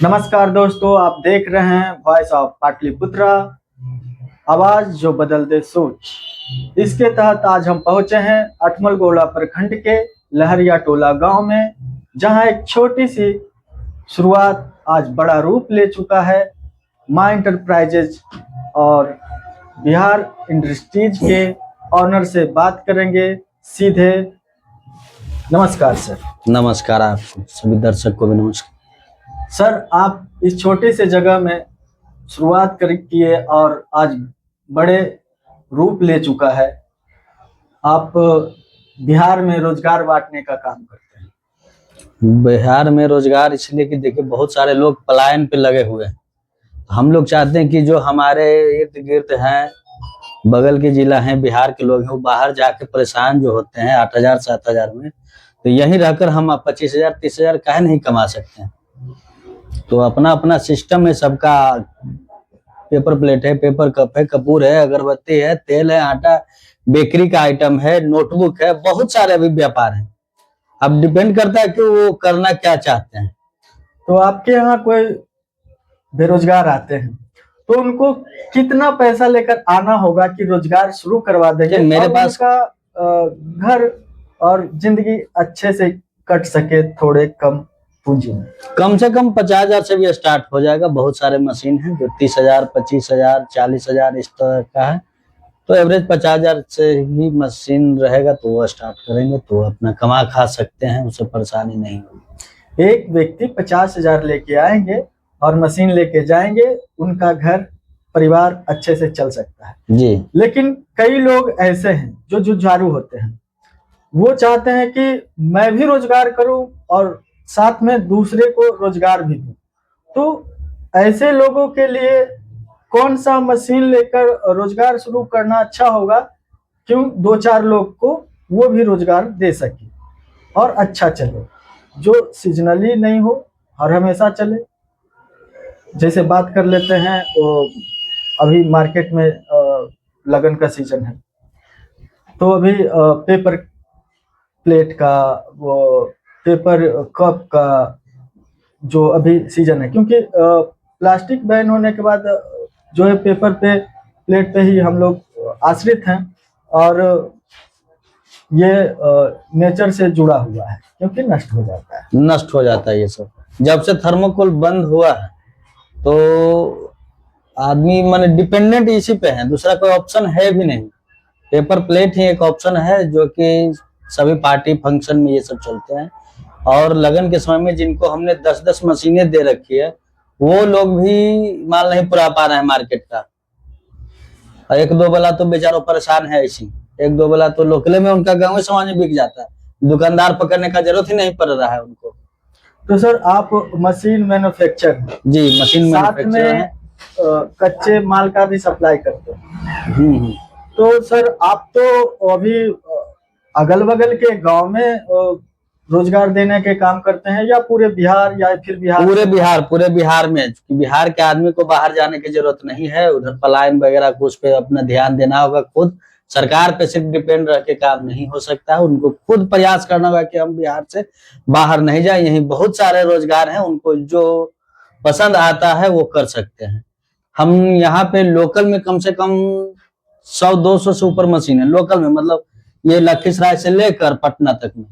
नमस्कार दोस्तों, आप देख रहे हैं वॉइस ऑफ पाटलिपुत्रा, आवाज जो बदल दे सोच। इसके तहत आज हम पहुंचे हैं अठमलगोला प्रखंड के लहरिया टोला गांव में, जहां एक छोटी सी शुरुआत आज बड़ा रूप ले चुका है। मां इंटरप्राइजेज और बिहार इंडस्ट्रीज के ऑनर से बात करेंगे सीधे। नमस्कार सर। नमस्कार आपको सभी दर्शक को भी नमस्कार। सर, आप इस छोटे से जगह में शुरुआत किए और आज बड़े रूप ले चुका है। आप बिहार में रोजगार बांटने का काम करते हैं। बिहार में रोजगार इसलिए कि देखिए बहुत सारे लोग पलायन पे लगे हुए हैं। हम लोग चाहते हैं कि जो हमारे इर्द गिर्द हैं, बगल के जिला हैं, बिहार के लोग हैं, वो बाहर जाके परेशान जो होते हैं 8,000 7,000 में, तो यहीं रहकर हम 25,000 30,000 काहे नहीं कमा सकते हैं। तो अपना अपना सिस्टम है सबका। पेपर प्लेट है, पेपर कप है, कपूर है, अगरबत्ती है, तेल है, आटा, बेकरी का आइटम है, नोटबुक है, बहुत सारे अभी व्यापार हैं। अब डिपेंड करता है कि वो करना क्या चाहते हैं। तो आपके यहाँ कोई बेरोजगार आते हैं तो उनको कितना पैसा लेकर आना होगा कि रोजगार शुरू करवा देंगे मेरे पास का घर और जिंदगी अच्छे से कट सके थोड़े कम पूंजी में? कम से कम 50,000 से भी स्टार्ट हो जाएगा। बहुत सारे मशीन हैं जो 30,000 25,000 40,000 इस तरह का है। तो एवरेज 50,000 से ही मशीन रहेगा तो वो स्टार्ट करेंगे तो अपना कमा खा सकते हैं, उससे परेशानी नहीं होगी। एक व्यक्ति 50,000 लेके आएंगे और मशीन लेके जाएंगे, उनका घर परिवार अच्छे से चल सकता है जी। लेकिन कई लोग ऐसे हैं जो जुझारू होते हैं। वो चाहते हैं कि मैं भी रोजगार करूं और साथ में दूसरे को रोजगार भी दूं। तो ऐसे लोगों के लिए कौन सा मशीन लेकर रोजगार शुरू करना अच्छा होगा, क्यों 2-4 लोग को वो भी रोजगार दे सके और अच्छा चले, जो सीजनली नहीं हो और हमेशा चले। जैसे बात कर लेते हैं, अभी मार्केट में लगन का सीजन है, तो अभी पेपर प्लेट का, वो पेपर कप का जो अभी सीजन है, क्योंकि प्लास्टिक बैन होने के बाद जो है पेपर पे प्लेट पे ही हम लोग आश्रित हैं और ये नेचर से जुड़ा हुआ है क्योंकि नष्ट हो जाता है। ये सब जब से थर्मोकोल बंद हुआ है तो आदमी माने डिपेंडेंट इसी पे है, दूसरा कोई ऑप्शन है भी नहीं। पेपर प्लेट ही एक ऑप्शन है जो कि सभी पार्टी फंक्शन में ये सब चलते हैं। और लगन के समय में जिनको हमने 10-10 मशीनें दे रखी है, वो लोग भी माल नहीं पुरा पा रहे हैं मार्केट का। और 1-2 वाला तो बेचारों परेशान है ऐसी। 1-2 वाला तो लोकले में उनका गाँव सामान बिक जाता है, दुकानदार पकड़ने का जरूरत ही नहीं पड़ रहा है उनको। तो सर, आप मशीन मैन्युफैक्चर? जी, मशीन साथ में कच्चे माल का भी सप्लाई करते हैं। तो सर, आप तो अभी अगल बगल के गांव में रोजगार देने के काम करते हैं या पूरे बिहार, या फिर बिहार? पूरे बिहार में। बिहार के आदमी को बाहर जाने की जरूरत नहीं है, उधर पलायन वगैरह को उस पे अपना ध्यान देना होगा। खुद सरकार पे सिर्फ डिपेंड रह के काम नहीं हो सकता है, उनको खुद प्रयास करना होगा कि हम बिहार से बाहर नहीं जाए। यही बहुत सारे रोजगार हैं, उनको जो पसंद आता है वो कर सकते हैं। हम यहाँ पे लोकल में कम से कम 100-200 से ऊपर मशीन है लोकल में, मतलब ये लखीसराय से लेकर पटना तक में।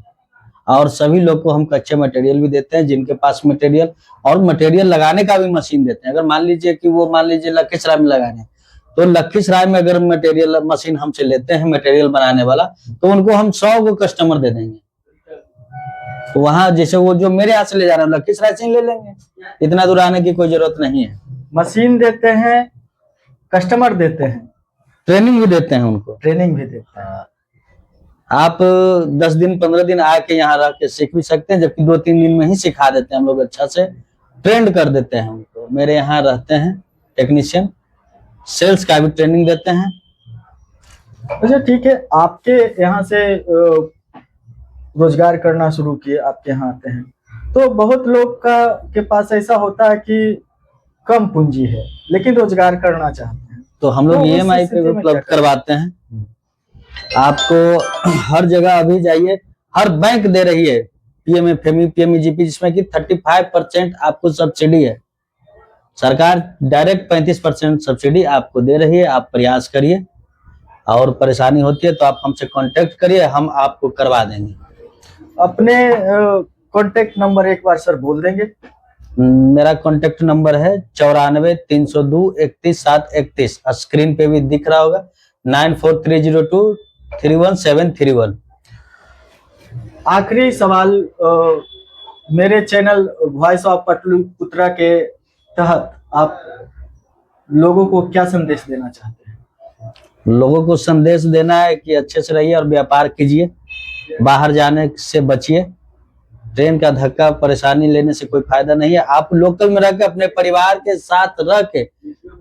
और सभी लोग को हम कच्चे मटेरियल भी देते हैं, जिनके पास मटेरियल और मटेरियल लगाने का भी मशीन देते हैं। अगर मान लीजिए कि वो लखीसराय में लगाने, तो लखीसराय में अगर मटेरियल मशीन हमसे लेते हैं मटेरियल बनाने वाला, तो उनको हम 100 को कस्टमर दे देंगे। तो वहां जैसे वो जो मेरे यहाँ से ले जा रहे हैं लखीसराय से ले लेंगे, इतना दूर आने की कोई जरूरत नहीं है। मशीन देते हैं, कस्टमर देते हैं, ट्रेनिंग भी देते हैं उनको। ट्रेनिंग भी देते हैं। आप 10 दिन 15 दिन आके यहाँ रह के सीख भी सकते हैं, जबकि 2-3 दिन में ही सिखा देते हैं हम लोग, अच्छा से ट्रेंड कर देते हैं उनको। मेरे यहाँ रहते हैं टेक्नीशियन, सेल्स का भी ट्रेनिंग देते हैं। अच्छा, ठीक है। आपके यहाँ से रोजगार करना शुरू किए, आपके यहाँ आते हैं, तो बहुत लोग के पास ऐसा होता है कि कम पूंजी है लेकिन रोजगार करना चाहते हैं, तो हम लोग EMI पे उपलब्ध करवाते हैं। आपको हर जगह अभी जाइए, हर बैंक दे रही है PMFME, PMEGP, जिसमें कि 35% आपको सब्सिडी है। सरकार डायरेक्ट 35% सब्सिडी आपको दे रही है। आप प्रयास करिए, और परेशानी होती है तो आप हमसे कांटेक्ट करिए, हम आपको करवा देंगे। अपने कांटेक्ट नंबर एक बार सर बोल देंगे? मेरा कांटेक्ट नंबर है 94-302-31-731, स्क्रीन पे भी दिख रहा होगा, 9430231731। आखिरी सवाल, मेरे चैनल वॉइस ऑफ पाटलिपुत्रा के तहत आप लोगों को क्या संदेश देना चाहते हैं? लोगों को संदेश देना है कि अच्छे से रहिए और व्यापार कीजिए, बाहर जाने से बचिए। ट्रेन का धक्का परेशानी लेने से कोई फायदा नहीं है। आप लोकल में रह के अपने परिवार के साथ रह के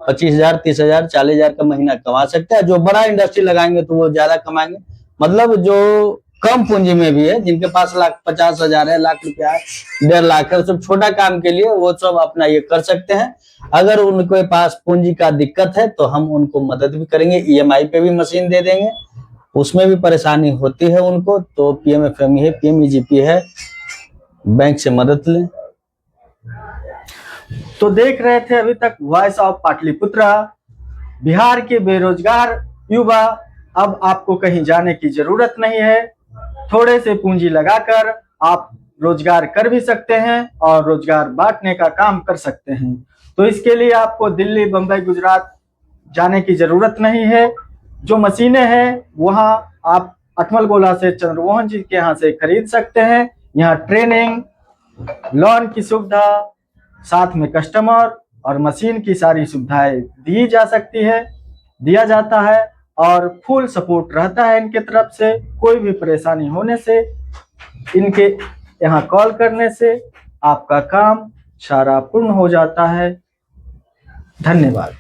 25,000, 30,000, 40,000 का महीना कमा सकते हैं। जो बड़ा इंडस्ट्री लगाएंगे तो वो ज्यादा कमाएंगे। मतलब जो कम पूंजी में भी है, जिनके पास 50,000 है, लाख रुपया है, 1.5 लाख है, सब छोटा काम के लिए वो सब अपना ये कर सकते हैं। अगर उनके पास पूंजी का दिक्कत है तो हम उनको मदद भी करेंगे, EMI पे भी मशीन दे देंगे। उसमें भी परेशानी होती है उनको तो PMFME है, PMEGP है, बैंक से मदद लें। तो देख रहे थे अभी तक वॉइस ऑफ पाटलिपुत्रा। बिहार के बेरोजगार युवा, अब आपको कहीं जाने की जरूरत नहीं है। थोड़े से पूंजी लगाकर आप रोजगार कर भी सकते हैं और रोजगार बांटने का काम कर सकते हैं। तो इसके लिए आपको दिल्ली, बंबई, गुजरात जाने की जरूरत नहीं है। जो मशीनें हैं वहां आप अठमलगोला से चंद्रमोहन जी के यहाँ से खरीद सकते हैं। यहाँ ट्रेनिंग, लोन की सुविधा, साथ में कस्टमर और मशीन की सारी सुविधाएं दी जा सकती है, दिया जाता है और फुल सपोर्ट रहता है इनके तरफ से। कोई भी परेशानी होने से इनके यहाँ कॉल करने से आपका काम सारा पूर्ण हो जाता है। धन्यवाद।